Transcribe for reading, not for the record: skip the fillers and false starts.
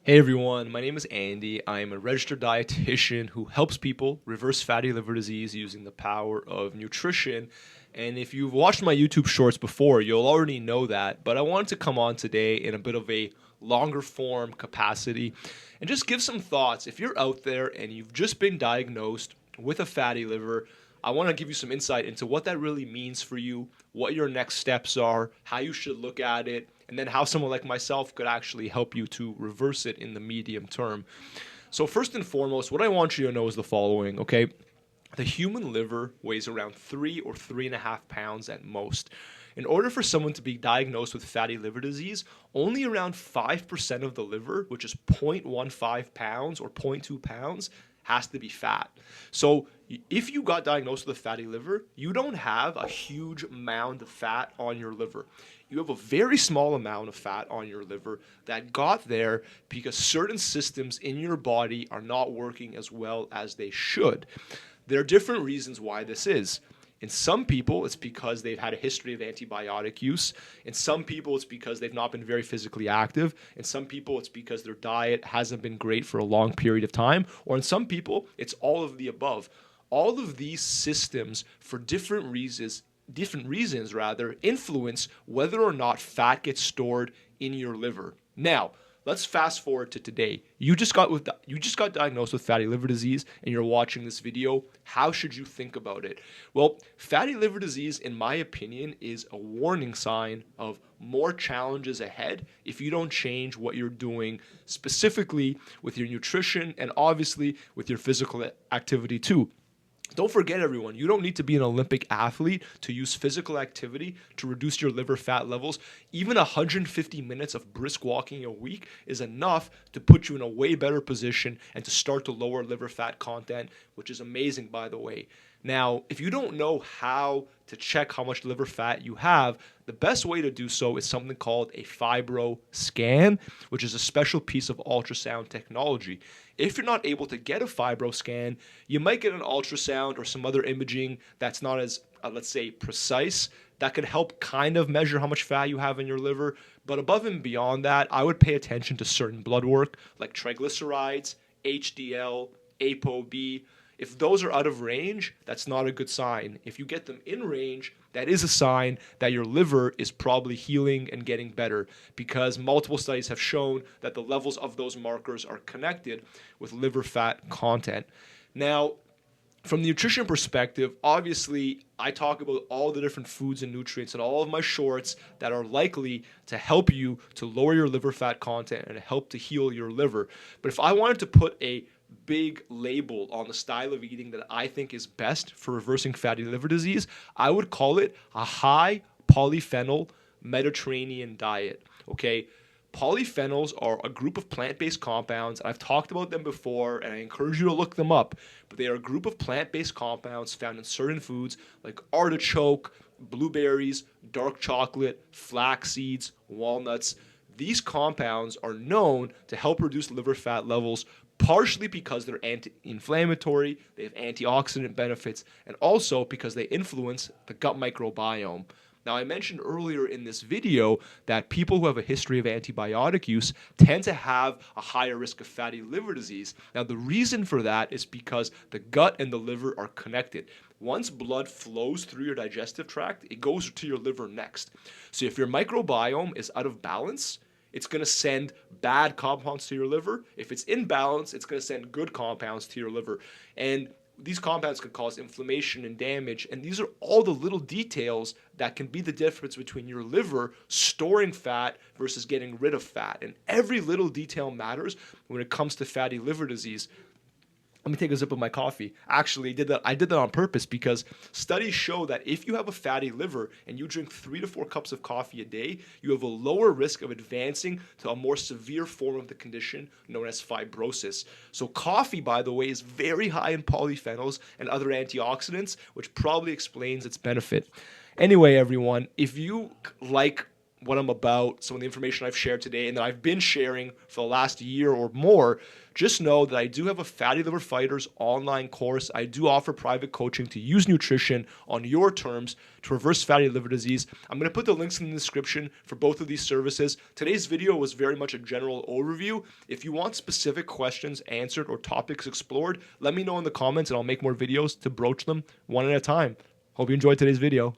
Hey everyone, my name is Andy. I am a registered dietitian who helps people reverse fatty liver disease using the power of nutrition. And if you've watched my YouTube shorts before, you'll already know that. But I wanted to come on today in a bit of a longer form capacity and just give some thoughts. If you're out there and you've just been diagnosed with a fatty liver, I want to give you some insight into what that really means for you, what your next steps are, how you should look at it, and then how someone like myself could actually help you to reverse it in the medium term. So, first and foremost, what I want you to know is the following, okay? The human liver weighs around 3 or 3.5 pounds at most. In order for someone to be diagnosed with fatty liver disease, only around 5% of the liver, which is 0.15 pounds or zero point 0.2 pounds, has to be fat. So if you got diagnosed with a fatty liver, you don't have a huge amount of fat on your liver. You have a very small amount of fat on your liver that got there because certain systems in your body are not working as well as they should. There are different reasons why this is. In some people, it's because they've had a history of antibiotic use. In some people, it's because they've not been very physically active. In some people, it's because their diet hasn't been great for a long period of time. Or in some people, it's all of the above. All of these systems, for different reasons rather, influence whether or not fat gets stored in your liver. Now, let's fast forward to today. You just got diagnosed with fatty liver disease and you're watching this video. How should you think about it? Well, fatty liver disease in my opinion is a warning sign of more challenges ahead if you don't change what you're doing specifically with your nutrition and obviously with your physical activity too. Don't forget, everyone, you don't need to be an Olympic athlete to use physical activity to reduce your liver fat levels. Even 150 minutes of brisk walking a week is enough to put you in a way better position and to start to lower liver fat content, which is amazing, by the way. Now, if you don't know how to check how much liver fat you have, the best way to do so is something called a fibro scan, which is a special piece of ultrasound technology. If you're not able to get a fibro scan, you might get an ultrasound or some other imaging that's not as, let's say, precise. That could help kind of measure how much fat you have in your liver. But above and beyond that, I would pay attention to certain blood work like triglycerides, HDL, ApoB. If those are out of range, that's not a good sign. If you get them in range, that is a sign that your liver is probably healing and getting better because multiple studies have shown that the levels of those markers are connected with liver fat content. Now, from the nutrition perspective, obviously, I talk about all the different foods and nutrients in all of my shorts that are likely to help you to lower your liver fat content and help to heal your liver. But if I wanted to put a big label on the style of eating that I think is best for reversing fatty liver disease, I would call it a high polyphenol Mediterranean diet. Okay, polyphenols are a group of plant-based compounds. I've talked about them before and I encourage you to look them up, but they are a group of plant-based compounds found in certain foods like artichoke, blueberries, dark chocolate, flax seeds, walnuts. These compounds are known to help reduce liver fat levels partially because they're anti-inflammatory, they have antioxidant benefits, and also because they influence the gut microbiome. Now, I mentioned earlier in this video that people who have a history of antibiotic use tend to have a higher risk of fatty liver disease. Now, the reason for that is because the gut and the liver are connected. Once blood flows through your digestive tract, it goes to your liver next. So if your microbiome is out of balance, it's going to send bad compounds to your liver. If it's in balance, it's going to send good compounds to your liver. And these compounds can cause inflammation and damage. And these are all the little details that can be the difference between your liver storing fat versus getting rid of fat. And every little detail matters when it comes to fatty liver disease. Let me take a sip of my coffee. Actually, I did that on purpose because studies show that if you have a fatty liver and you drink 3 to 4 cups of coffee a day, you have a lower risk of advancing to a more severe form of the condition known as fibrosis. So coffee, by the way, is very high in polyphenols and other antioxidants, which probably explains its benefit. Anyway, everyone, if you like what I'm about, some of the information I've shared today, and that I've been sharing for the last year or more, just know that I do have a Fatty Liver Fighters online course. I do offer private coaching to use nutrition on your terms to reverse fatty liver disease. I'm going to put the links in the description for both of these services. Today's video was very much a general overview. If you want specific questions answered or topics explored, let me know in the comments and I'll make more videos to broach them one at a time. Hope you enjoyed today's video.